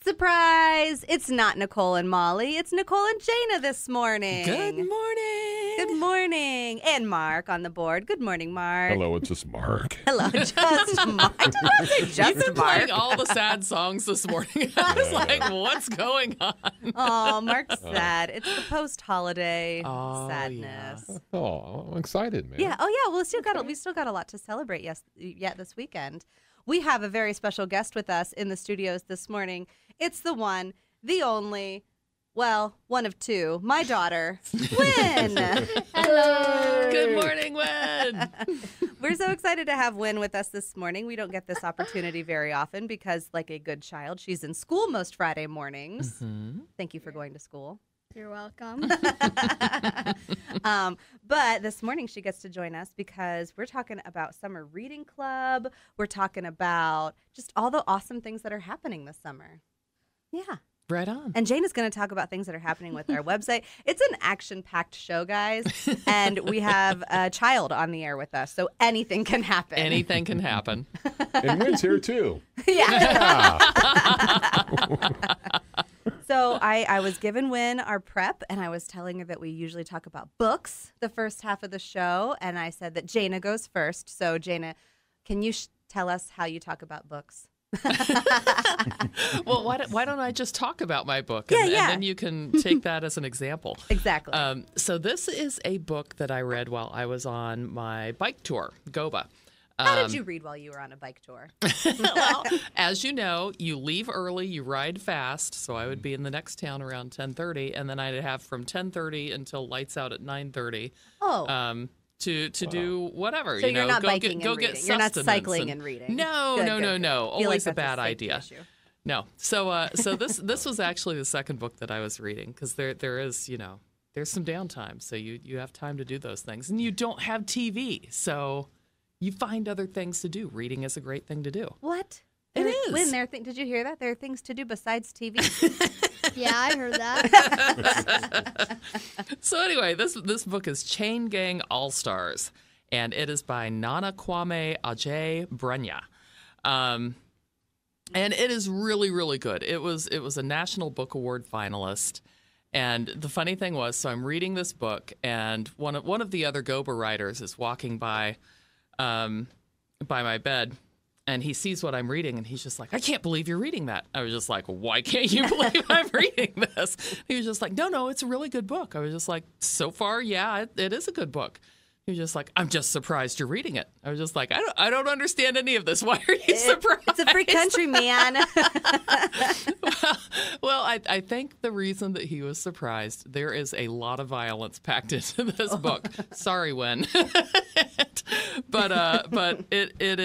Surprise! It's not Nicole and Molly. It's Nicole and Jayna this morning. Good morning. Good morning. And Mark on the board. Good morning, Mark. Hello, it's just Mark. Hello, just Mark. I did not say just You've been Mark. playing all the sad songs this morning. I was like, what's going on? Oh, Mark's sad. It's the post-holiday sadness. Yeah. Oh, I'm excited, man. Yeah. Oh, yeah. Well, we still got a lot to celebrate yet this weekend. We have a very special guest with us in the studios this morning. It's the one, the only, well, one of two, my daughter, Wynn. Hello. Good morning, Wynn. We're so excited to have Wynn with us this morning. We don't get this opportunity very often because, like a good child, she's in school most Friday mornings. Mm-hmm. Thank you for going to school. You're welcome. But this morning she gets to join us because we're talking about Summer Reading Club. We're talking about just all the awesome things that are happening this summer. Yeah. Right on. And Jayna's going to talk about things that are happening with our website. It's an action-packed show, guys, and we have a child on the air with us, so anything can happen. Anything can happen. And Wynn's here, too. Yeah. So I was giving Wynn our prep, and I was telling her that we usually talk about books the first half of the show, and I said that Jayna goes first. So, Jayna, can you tell us how you talk about books? Well, why don't I just talk about my book, Yeah, and yeah. then you can take that as an example. Exactly. So this is a book that I read while I was on my bike tour, Goba. How did you read while you were on a bike tour? Well, as you know, you leave early, you ride fast. So I would be in the next town around 10:30, and then I'd have from 10:30 until lights out at 9:30. Oh. To do whatever. So you know, you're not go biking get, go and get reading. You're not sustenance cycling and reading. No, Good, no, good, no, good. no. I feel like Always a that's bad safety idea. issue. No. So this was actually the second book that I was reading because there is, there's some downtime. So you have time to do those things. And you don't have TV. So you find other things to do. Reading is a great thing to do. What? It is. Wynn, did you hear that? There are things to do besides TV. Yeah, I heard that. So anyway, this book is Chain Gang All-Stars. And it is by Nana Kwame Ajay Brunya. And it is really, really good. It was a National Book Award finalist. And the funny thing was, so I'm reading this book, and one of the other Goba writers is walking by my bed, and he sees what I'm reading, and he's just like, I can't believe you're reading that. I was just like, why can't you believe I'm reading this? He was just like, no, it's a really good book. I was just like, so far, yeah, it is a good book. He was just like, I'm just surprised you're reading it. I was just like, I don't understand any of this. Why are you surprised? It's a free country, man. Well, I think the reason that he was surprised, there is a lot of violence packed into this book. Sorry, Wynn. But it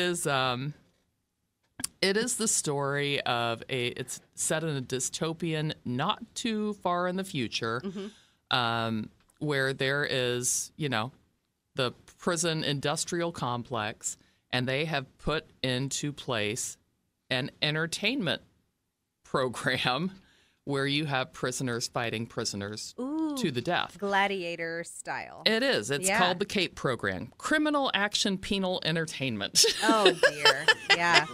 is the story of it's set in a dystopian, not too far in the future, where there is, the prison industrial complex, and they have put into place an entertainment program where you have prisoners fighting prisoners to the death. Gladiator style. It is. It's Yeah. called the CAPE program, Criminal Action Penal Entertainment. Oh, dear. Yeah.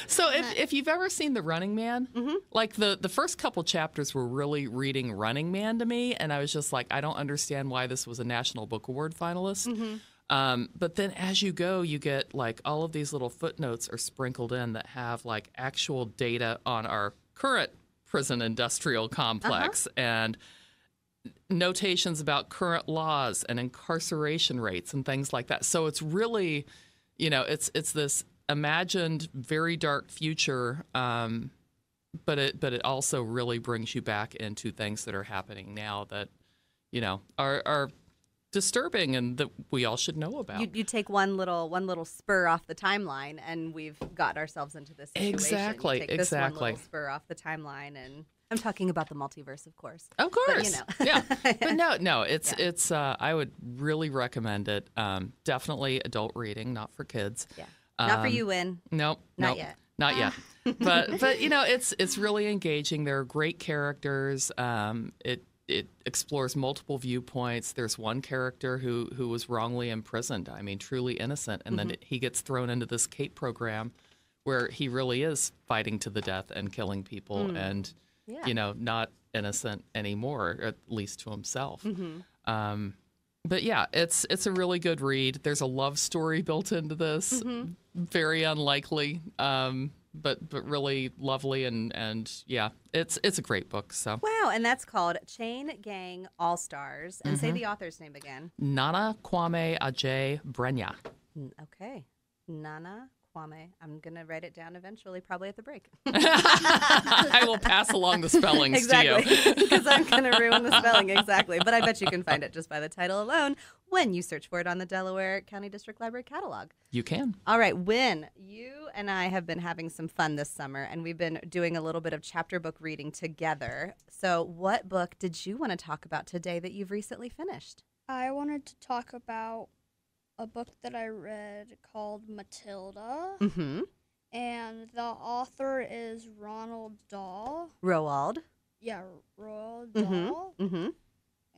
So if you've ever seen The Running Man, like the first couple chapters were really reading Running Man to me, and I was just like, I don't understand why this was a National Book Award finalist. But then as you go, you get like all of these little footnotes are sprinkled in that have like actual data on our current prison industrial complex and notations about current laws and incarceration rates and things like that. So it's really, it's this imagined very dark future, but it also really brings you back into things that are happening now that, are disturbing and that we all should know about. You take one little spur off the timeline, and we've got ourselves into this situation. Exactly, You take this one exactly. little spur off the timeline, and I'm talking about the multiverse, of course. Of course. But, Yeah. But no, it's I would really recommend it. Definitely adult reading, not for kids. Yeah. Not for you, Wynn. Nope. Not yet. Not yet. But it's really engaging. There are great characters. It explores multiple viewpoints. There's one character who was wrongly imprisoned. I mean, truly innocent, and then he gets thrown into this CAPE program where he really is fighting to the death and killing people and, Yeah. you know, not innocent anymore, or at least to himself. But yeah, it's a really good read. There's a love story built into this, very unlikely, but really lovely, and yeah, it's a great book. So Wow, and that's called Chain Gang All Stars. And say the author's name again. Nana Kwame Ajay Brenya. Okay, Nana Kwame. I'm gonna write it down eventually, probably at the break. I will pass along the spellings to you. Exactly, because I'm going to ruin the spelling, exactly. But I bet you can find it just by the title alone when you search for it on the Delaware County District Library catalog. You can. All right, Wynn, you and I have been having some fun this summer, and we've been doing a little bit of chapter book reading together. So what book did you want to talk about today that you've recently finished? I wanted to talk about a book that I read called Matilda. Mm-hmm. And the author is Ronald Dahl. Roald. Yeah, Roald Dahl. Mm-hmm.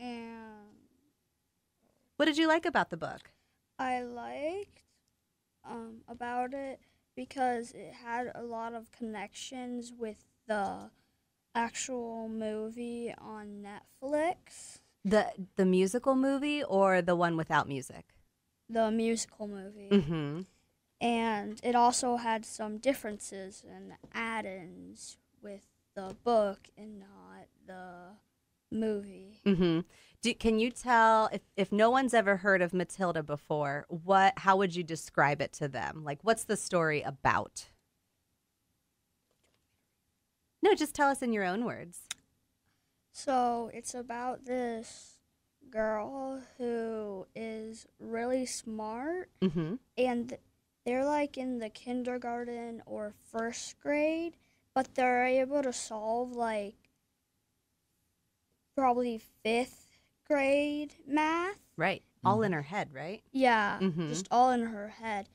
And What did you like about the book? I liked about it because it had a lot of connections with the actual movie on Netflix. The musical movie or the one without music? The musical movie. Mm-hmm. And it also had some differences and add-ins with the book and not the movie. Mm-hmm. Can you tell, if no one's ever heard of Matilda before, how would you describe it to them? Like, what's the story about? No, just tell us in your own words. So it's about this girl who is really smart, Mm-hmm. and they're like in the kindergarten or first grade, but they're able to solve like probably fifth grade math. Right. All in her head, right? Yeah, Mhm. just all in her head.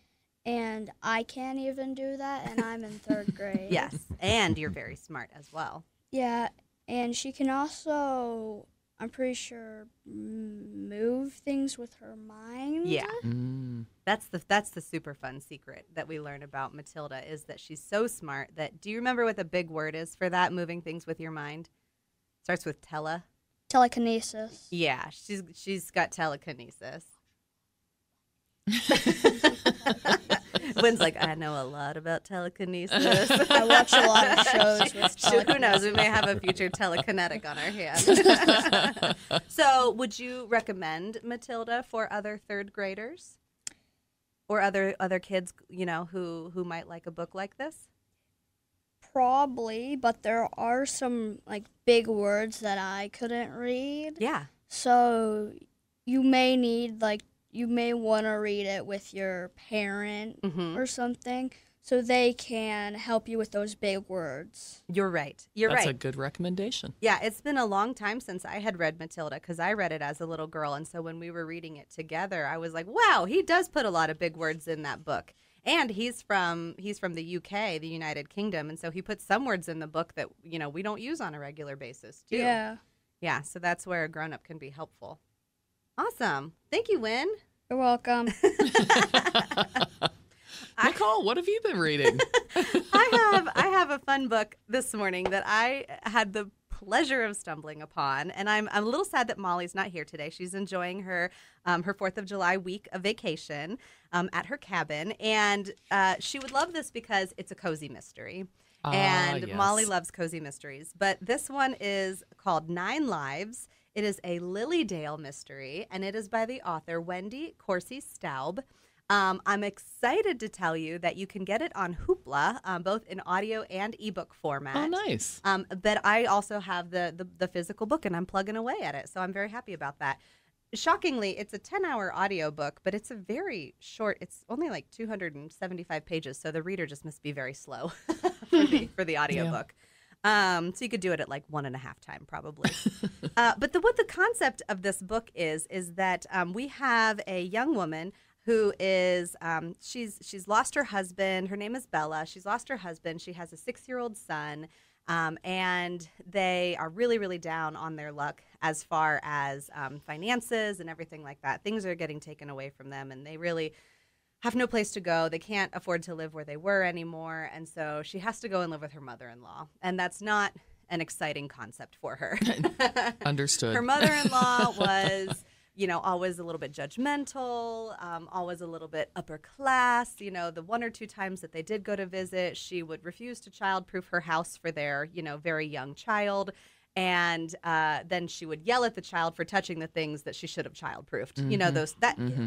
And I can't even do that, and I'm in third grade. Yes. And you're very smart as well. Yeah, and she can also, I'm pretty sure, move things with her mind. Yeah. Mm. That's the super fun secret that we learn about Matilda, is that she's so smart that, do you remember what the big word is for that, moving things with your mind? Starts with Telekinesis. Yeah, she's got telekinesis. Wynn's like, I know a lot about telekinesis. I watch a lot of shows with telekinesis. Who knows? We may have a future telekinetic on our hands. So, would you recommend Matilda for other third graders or other kids, who might like a book like this? Probably, but there are some like big words that I couldn't read. Yeah. So you may want to read it with your parent Mm-hmm. or something so they can help you with those big words. You're right. That's right. a good recommendation. Yeah, it's been a long time since I had read Matilda because I read it as a little girl. And so when we were reading it together, I was like, wow, he does put a lot of big words in that book. And he's from the UK, the United Kingdom. And so he puts some words in the book that, we don't use on a regular basis, too. Yeah. Yeah, so that's where a grown-up can be helpful. Awesome. Thank you, Wynn. You're welcome. Nicole, what have you been reading? I have a fun book this morning that I had the pleasure of stumbling upon, and I'm a little sad that Molly's not here today. She's enjoying her 4th of July week of vacation at her cabin, and she would love this because it's a cozy mystery. And Yes. Molly loves cozy mysteries. But this one is called 9 Lives. It is a Lilydale mystery, and it is by the author Wendy Corsi Staub. I'm excited to tell you that you can get it on Hoopla, both in audio and ebook format. Oh, nice. But I also have the physical book, and I'm plugging away at it, so I'm very happy about that. Shockingly, it's a 10-hour audiobook, but it's a very short. It's only like 275 pages, so the reader just must be very slow for the audiobook. So you could do it at like 1.5 time probably. But what the concept of this book is that we have a young woman who is she's lost her husband. Her name is Bella. She's lost her husband. She has a 6-year-old son. And they are really, really down on their luck as far as finances and everything like that. Things are getting taken away from them, and they really have no place to go. They can't afford to live where they were anymore. And so she has to go and live with her mother-in-law. And that's not an exciting concept for her. Understood. Her mother-in-law was, always a little bit judgmental, always a little bit upper class. The one or two times that they did go to visit, she would refuse to childproof her house for their, very young child. And then she would yell at the child for touching the things that she should have childproofed.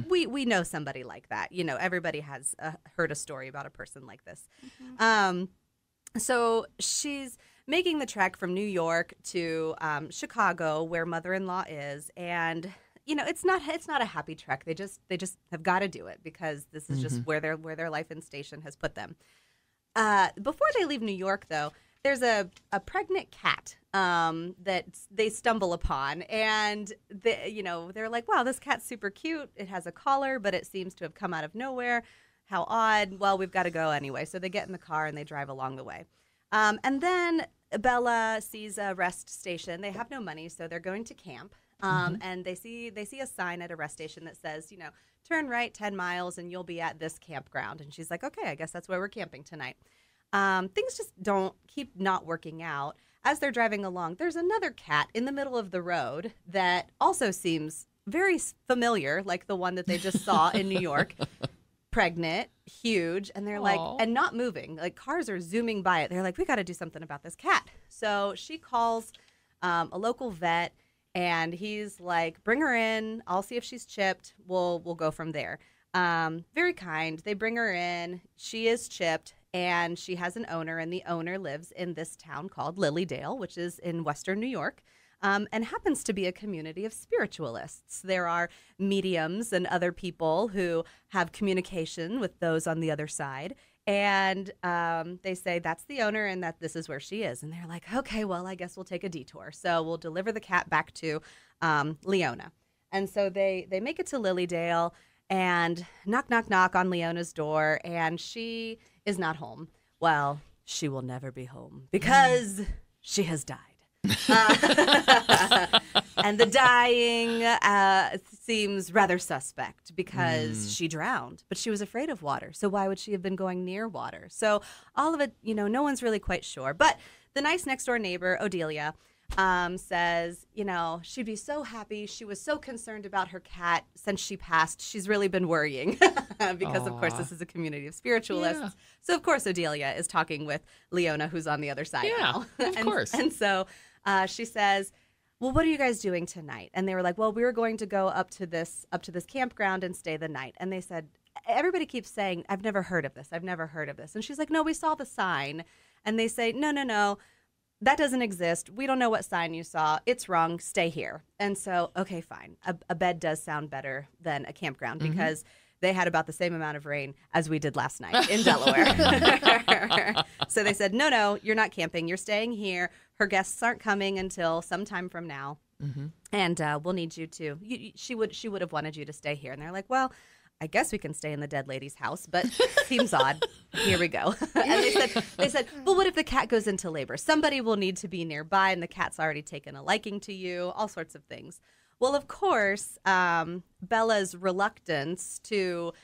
We know somebody like that. Everybody has heard a story about a person like this. So she's making the trek from New York to Chicago, where mother-in-law is, and it's not a happy trek. They just have got to do it because this is just where their life and station has put them. Before they leave New York, though, there's a pregnant cat that they stumble upon, and they're like, wow, this cat's super cute. It has a collar, but it seems to have come out of nowhere. How odd. Well, we've got to go anyway. So they get in the car and they drive along the way. And then Bella sees a rest station. They have no money, so they're going to camp. And they see a sign at a rest station that says, turn right 10 miles and you'll be at this campground. And she's like, okay, I guess that's where we're camping tonight. Things just keep not working out. As they're driving along, there's another cat in the middle of the road that also seems very familiar, like the one that they just saw in New York. Pregnant, huge, and they're like, and not moving. Like cars are zooming by it. They're like, we got to do something about this cat. So she calls a local vet, and he's like, bring her in. I'll see if she's chipped. We'll go from there. Very kind. They bring her in. She is chipped. And she has an owner, and the owner lives in this town called Lilydale, which is in western New York, and happens to be a community of spiritualists. There are mediums and other people who have communication with those on the other side, and they say that's the owner and that this is where she is. And they're like, okay, well, I guess we'll take a detour. So we'll deliver the cat back to Leona. And so they make it to Lilydale and knock, knock, knock on Leona's door, and she is not home. Well, she will never be home because she has died. And the dying seems rather suspect because she drowned, but she was afraid of water. So why would she have been going near water? So all of it, no one's really quite sure. But the nice next door neighbor, Odelia, says, she'd be so happy. She was so concerned about her cat since she passed. She's really been worrying because, of course, this is a community of spiritualists. Yeah. So, of course, Odelia is talking with Leona, who's on the other side now. Of course. And so she says, well, what are you guys doing tonight? And they were like, well, we were going to go up to this campground and stay the night. And they said, everybody keeps saying, I've never heard of this. I've never heard of this. And she's like, no, we saw the sign. And they say, no. That doesn't exist. We don't know what sign you saw. It's wrong. Stay here. And so, okay, fine. A bed does sound better than a campground because they had about the same amount of rain as we did last night in Delaware. So they said, no, you're not camping. You're staying here. Her guests aren't coming until sometime from now. And we'll need you to. She would have wanted you to stay here. And they're like, well, I guess we can stay in the dead lady's house, but seems odd. Here we go. And they said, well, what if the cat goes into labor? Somebody will need to be nearby, and the cat's already taken a liking to you, all sorts of things. Well, of course, Bella's reluctance to,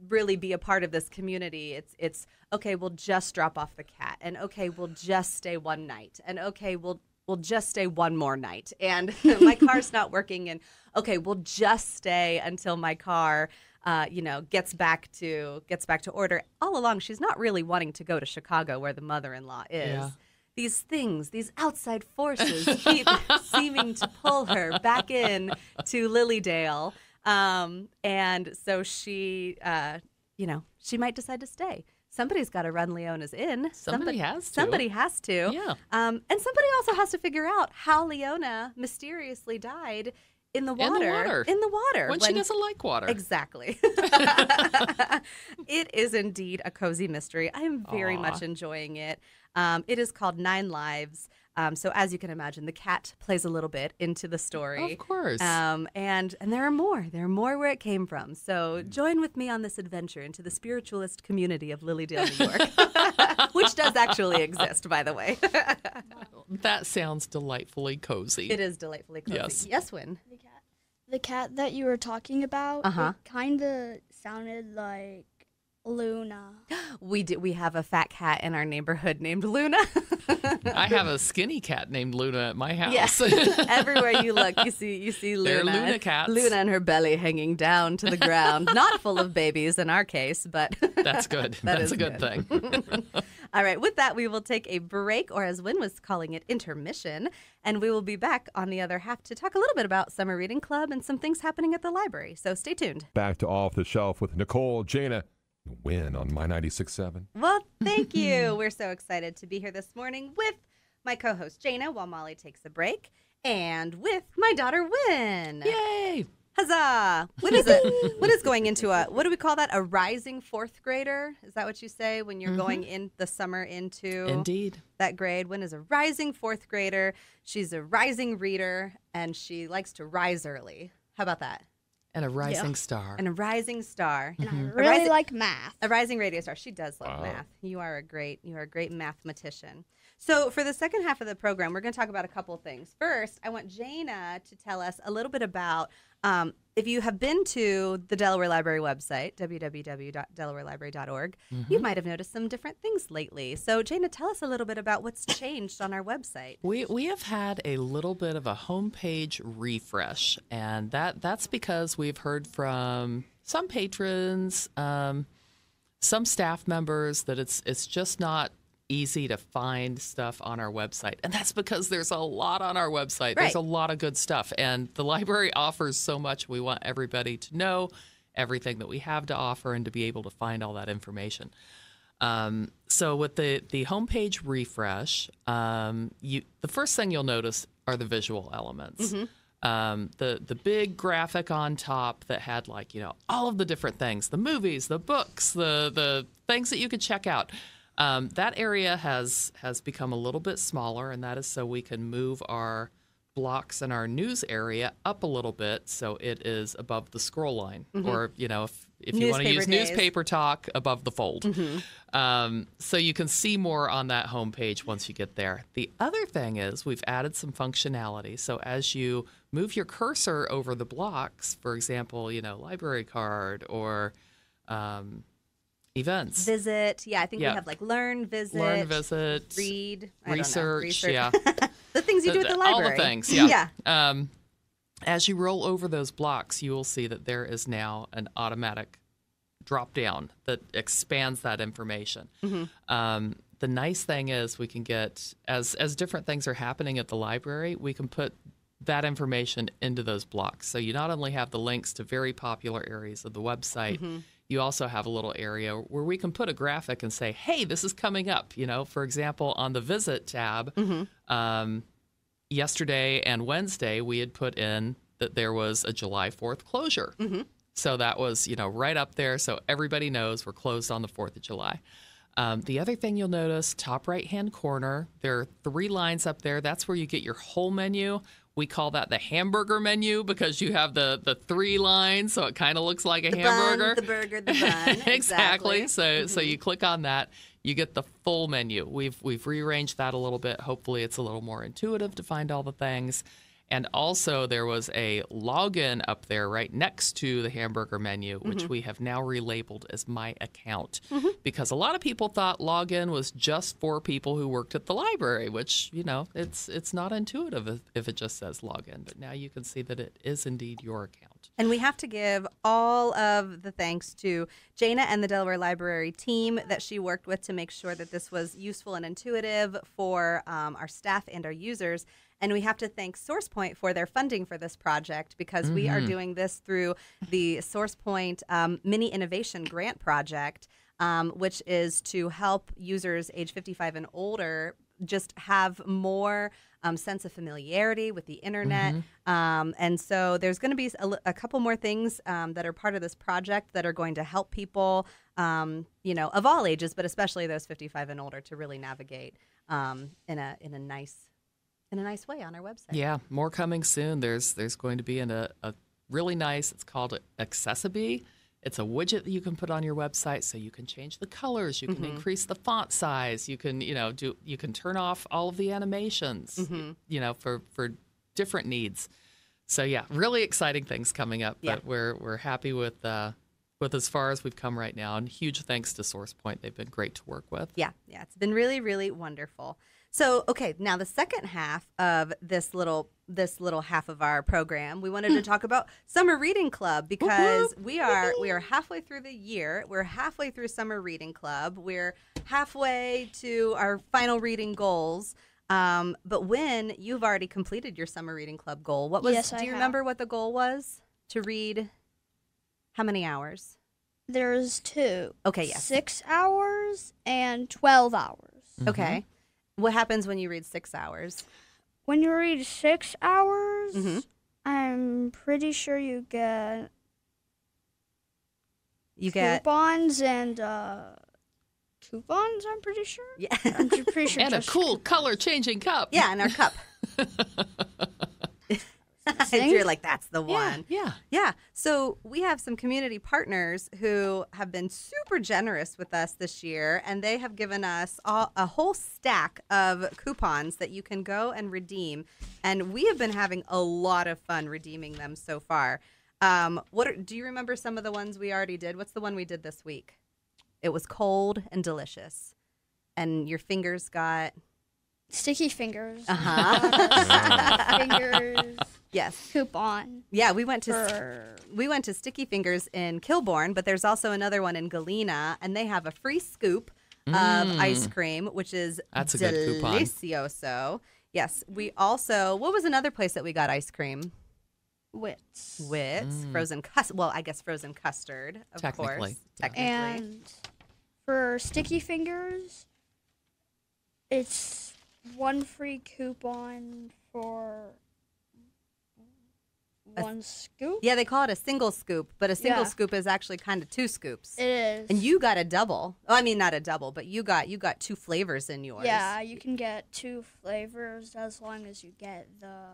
really be a part of this community, it's okay, we'll just drop off the cat, and okay, we'll just stay one night, and okay, we'll just stay one more night, and my car's not working, and okay, we'll just stay until my car, gets back to order. All along, she's not really wanting to go to Chicago, where the mother-in-law is. Yeah. These things, these outside forces, keep seeming to pull her back in to Lilydale, and so she, she might decide to stay. Somebody's got to run Leona's Inn. Somebody has to. Somebody has to. Yeah. And somebody also has to figure out how Leona mysteriously died in the water. In the water. When she doesn't like water. Exactly. It is indeed a cozy mystery. I am very much enjoying it. It is called 9 Lives. So as you can imagine, the cat plays a little bit into the story. Of course. And there are more. There are more where it came from. So join with me on this adventure into the spiritualist community of Lilydale, New York, which does actually exist, by the way. That sounds delightfully cozy. It is delightfully cozy. Yes, Wynn? The cat that you were talking about, Uh-huh. it kind of sounded like Luna. We have a fat cat in our neighborhood named Luna. I have a skinny cat named Luna at my house. Yes. Everywhere you look, you see Luna. They're Luna cats. Luna and her belly hanging down to the ground. Not full of babies in our case, but That's good. That's a good thing. All right, with that, we will take a break, or as Wynn was calling it, intermission, and we will be back on the other half to talk a little bit about Summer Reading Club and some things happening at the library. So stay tuned. Back to Off the Shelf with Nicole, Jayna, Win on My 96.7. Well, thank you. We're so excited to be here this morning with my co-host Jayna while Molly takes a break, and with my daughter Wynn. Yay! Huzzah! What is it? What is going into what do we call that? A rising fourth grader? Is that what you say when you're going in the summer into Indeed. that grade? Wynn is a rising fourth grader. She's a rising reader, and she likes to rise early. How about that? And a rising star. And a rising star. And I really like math. A rising radio star. She does love math. You are a great mathematician. So for the second half of the program, we're going to talk about a couple of things. First, I want Jayna to tell us a little bit about if you have been to the Delaware Library website, www.delawarelibrary.org, you might have noticed some different things lately. So Jayna, tell us a little bit about what's changed on our website. We have had a little bit of a homepage refresh, and that's because we've heard from some patrons, some staff members that it's just not easy to find stuff on our website. And that's because there's a lot on our website. Right. There's a lot of good stuff. And the library offers so much. We want everybody to know everything that we have to offer and to be able to find all that information. So with the homepage refresh, the first thing you'll notice are the visual elements. The big graphic on top that had all of the different things, the movies, the books, the things that you could check out. That area has become a little bit smaller, and that is so we can move our blocks in our news area up a little bit so it is above the scroll line, or if you want to use newspaper talk, above the fold. So you can see more on that homepage once you get there. The other thing is we've added some functionality. So as you move your cursor over the blocks, for example, library card or events. Visit. Yeah, I think we have learn, visit, read, research. Yeah. The things you do at the library. All the things, yeah. As you roll over those blocks, you will see that there is now an automatic drop down that expands that information. The nice thing is we can get, as different things are happening at the library, we can put that information into those blocks. So you not only have the links to very popular areas of the website, you also have a little area where we can put a graphic and say, hey, this is coming up. For example, on the Visit tab, yesterday and Wednesday, we had put in that there was a July 4th closure. So that was, right up there. So everybody knows we're closed on the 4th of July. The other thing you'll notice, top right-hand corner, there are 3 lines up there. That's where you get your whole menu. We call that the hamburger menu because you have the 3 lines, so it kind of looks like a hamburger. Bun, the burger, the bun. Exactly. So you click on that, you get the full menu. We've rearranged that a little bit. Hopefully, it's a little more intuitive to find all the things. And also, there was a login up there right next to the hamburger menu, which we have now relabeled as My Account. Because a lot of people thought login was just for people who worked at the library, which, it's not intuitive if it just says login. But now you can see that it is indeed your account. And we have to give all of the thanks to Jayna and the Delaware Library team that she worked with to make sure that this was useful and intuitive for our staff and our users. And we have to thank SourcePoint for their funding for this project because we are doing this through the SourcePoint Mini Innovation Grant Project, which is to help users age 55 and older just have more sense of familiarity with the internet. And so there's going to be a couple more things that are part of this project that are going to help people, of all ages, but especially those 55 and older to really navigate in a nice way on our website. Yeah, more coming soon. There's going to be a really nice, it's called Accessibility. It's a widget that you can put on your website so you can change the colors, you can increase the font size, you can, you can turn off all of the animations, for different needs. So yeah, really exciting things coming up. Yeah. But we're happy with as far as we've come right now, and huge thanks to SourcePoint. They've been great to work with. Yeah, it's been really, really wonderful. So, okay, now the second half of this little half of our program, we wanted to talk about Summer Reading Club, because we are halfway through the year. We're halfway through Summer Reading Club. We're halfway to our final reading goals. But when you've already completed your Summer Reading Club goal, what was? Yes, do you remember what the goal was? To read how many hours? There's 2. Okay, yes. 6 hours and 12 hours. Okay. What happens when you read 6 hours? When you read 6 hours, Mhm. I'm pretty sure you get get coupons and coupons. I'm pretty sure. yeah. I'm pretty sure. And a just cool color-changing cup. Yeah, in our cup. Thing? You're like, that's the one. Yeah. Yeah. So we have some community partners who have been super generous with us this year, and they have given us a whole stack of coupons that you can go and redeem. And we have been having a lot of fun redeeming them so far. Do you remember some of the ones we already did? What's the one we did this week? It was cold and delicious, and your fingers got sticky fingers. fingers. Yes. Coupon. Yeah, we went to Sticky Fingers in Kilbourne, but there's also another one in Galena, and they have a free scoop of ice cream, which is That's a good coupon. delicioso. Yes, we also, what was another place that we got ice cream? Wits. Frozen frozen custard, of Technically, course. yeah. Technically. And for Sticky Fingers, it's 1 free coupon for 1 scoop. Yeah, they call it a single scoop, but a single Yeah. scoop is actually kind of 2 scoops. It is. And you got a double. Oh, I mean, not a double, but you got 2 flavors in yours. Yeah, you can get 2 flavors as long as you get the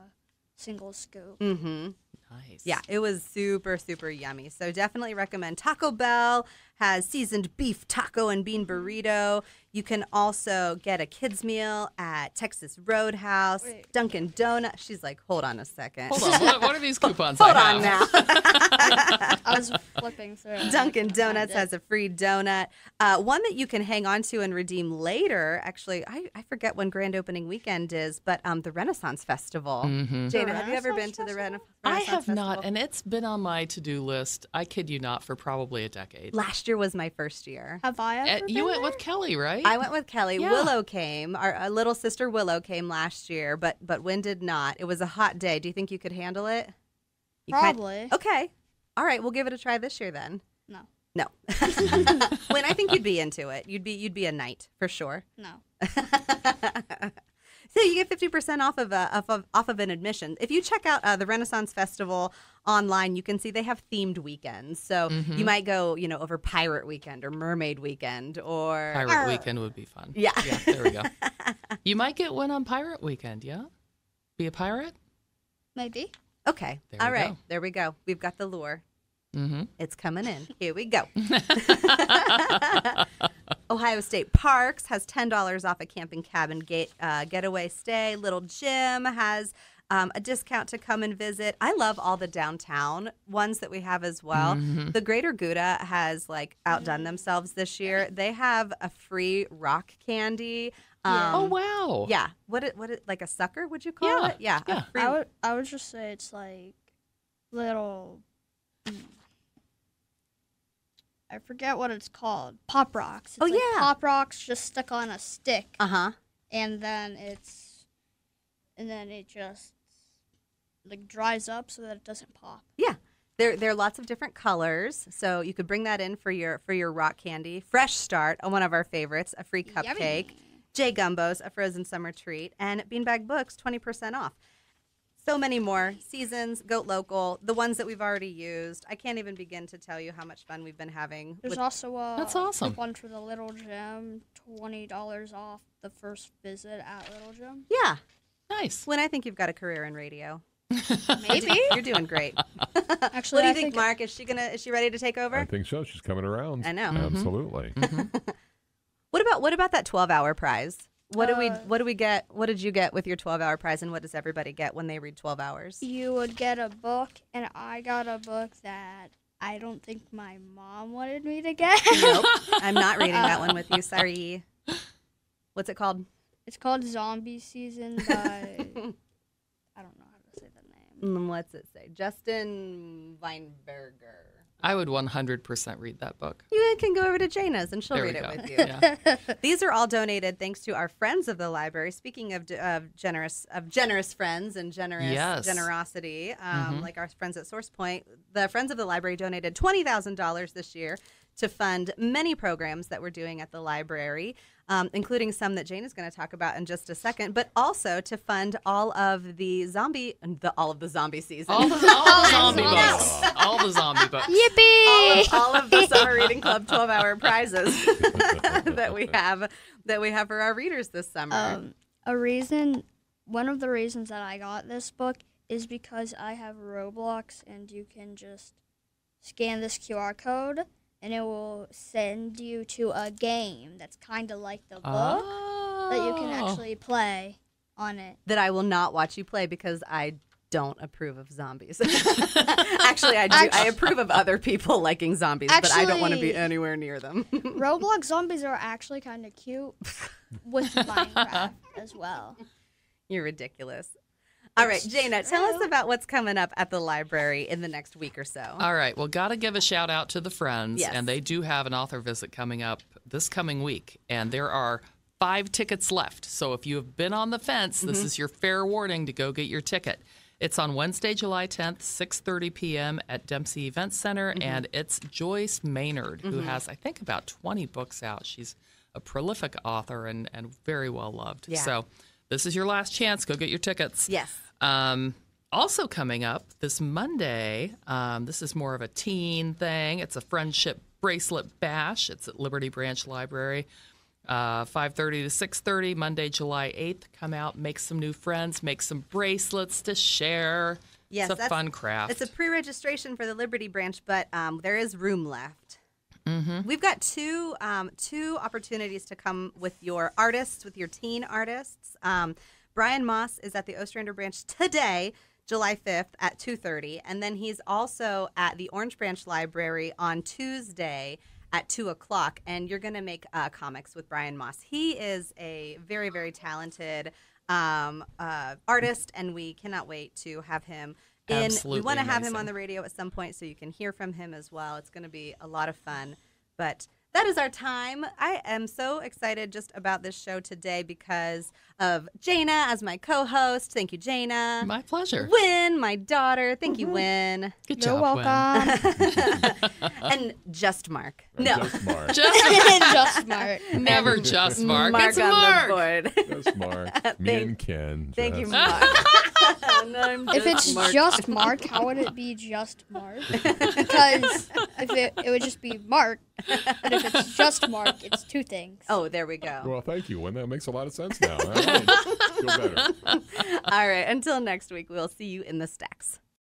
single scoop. Mm-hmm. Nice. Yeah, it was super, super yummy. So definitely recommend. Taco Bell has seasoned beef taco and bean burrito. You can also get a kids meal at Texas Roadhouse. Wait. Dunkin' Donuts. She's like, hold on a second. Hold on. What are these coupons Hold I on have? now. I was flipping through. Dunkin' Donuts has a free donut. One that you can hang on to and redeem later. Actually, I forget when grand opening weekend is, but the Renaissance Festival. Jayna, have you ever been to the Renaissance I Festival? have not, and it's been on my to-do list, I kid you not, for probably a decade. Last year was my first year. Have I ever You been went there? with Kelly, right? I went with Kelly. Yeah. Willow came. Our little sister Willow came last year, but Wynn did not. It was a hot day. Do you think you could handle it? Probably. Okay. All right. We'll give it a try this year then. No. No. Wynn, I think you'd be into it. You'd be a knight for sure. No. So you get 50% off of an admission. If you check out the Renaissance Festival online, you can see they have themed weekends. So you might go, over Pirate Weekend or Mermaid Weekend or Pirate Weekend would be fun. Yeah. Yeah, there we go. You might get one on Pirate Weekend, yeah? Be a pirate? Maybe. Okay. There All we right. go. There we go. We've got the lure. Mm-hmm. It's coming in. Here we go. Ohio State Parks has $10 off a camping cabin getaway stay. Little Jim has a discount to come and visit. I love all the downtown ones that we have as well. The Greater Gouda has outdone themselves this year. They have a free rock candy. Oh, wow. Yeah. What it like a sucker, would you call Yeah. it? Yeah. Yeah. A free, I would just say it's like little. I forget what it's called. Pop rocks. It's Oh, like yeah. Pop rocks just stuck on a stick, uh-huh. and then it just dries up so that it doesn't pop. Yeah. There are lots of different colors, so you could bring that in for your rock candy. Fresh Start, one of our favorites, a free cupcake. Yummy. J Gumbos, a frozen summer treat, and Beanbag Books, 20% off. So many more. Seasons, Goat Local, the ones that we've already used. I can't even begin to tell you how much fun we've been having. There's with- also a That's awesome. coupon for the Little Gym, $20 off the first visit at Little Gym. Yeah. Nice. When I think you've got a career in radio. Maybe. You're doing great. Actually, What do you I think, Mark? Is she ready to take over? I think so. She's coming around. I know. Absolutely. What about that 12-hour prize? What do we get? What did you get with your 12-hour prize, and what does everybody get when they read 12 hours? You would get a book, and I got a book that I don't think my mom wanted me to get. Nope, I'm not reading that one with you. Sorry. What's it called? It's called Zombie Season by, I don't know how to say the name. What's it say? Justin Weinberger. I would 100% read that book. You can go over to Jayna's and she'll There read we it go. with you. Yeah. These are all donated thanks to our friends of the library. Speaking of generous friends and generosity, like our friends at Source Point, the Friends of the Library donated $20,000 this year to fund many programs that we're doing at the library, including some that Jane is going to talk about in just a second, but also to fund all of the zombie season. All the zombie books. All the zombie books. Yippee! all of the Summer Reading Club 12-hour prizes that we have for our readers this summer. One of the reasons that I got this book is because I have Roblox, and you can just scan this QR code, and it will send you to a game that's kind of like the book that you can actually play on it. That I will not watch you play because I don't approve of zombies. Actually, I do. I approve of other people liking zombies, but I don't want to be anywhere near them. Roblox zombies are actually kind of cute with Minecraft as well. You're ridiculous. All right, Jayna, tell us about what's coming up at the library in the next week or so. All right. Well, got to give a shout out to the Friends. Yes. And they do have an author visit coming up this coming week. And there are 5 tickets left. So if you have been on the fence, this is your fair warning to go get your ticket. It's on Wednesday, July 10th, 6:30 p.m. at Dempsey Events Center. And it's Joyce Maynard, who has, I think, about 20 books out. She's a prolific author and very well loved. Yeah. So this is your last chance. Go get your tickets. Yes. Also coming up this Monday, this is more of a teen thing. It's a friendship bracelet bash. It's at Liberty Branch Library, 5:30 to 6:30, Monday, July 8th. Come out, make some new friends, make some bracelets to share. Yes, it's a fun craft. It's a pre-registration for the Liberty Branch, but there is room left. We've got two opportunities to come with your artists, with your teen artists. Brian Moss is at the Ostrander Branch today, July 5th at 2:30, and then he's also at the Orange Branch Library on Tuesday at 2 o'clock, and you're going to make comics with Brian Moss. He is a very, very talented artist, and we cannot wait to have him in. Absolutely we want to have him amazing. on the radio at some point so you can hear from him as well. It's going to be a lot of fun, but that is our time. I am so excited just about this show today because of Jayna as my co-host. Thank you, Jayna. My pleasure. Wynn, my daughter. Thank you, Wynn. Good You're job, welcome. And just Mark. No. Just Mark. Just Mark. Never just Mark. It's on Mark. the board. Just Mark. Me and Ken. Thank you, just- Mark. No, I'm If it's Mark. just Mark, how would it be just Mark? Because if it would just be Mark, but if it's just Mark, it's two things. Oh, there we go. Well, thank you, Wynn. That makes a lot of sense now. All right. Feel better. All right. Until next week, we'll see you in the stacks.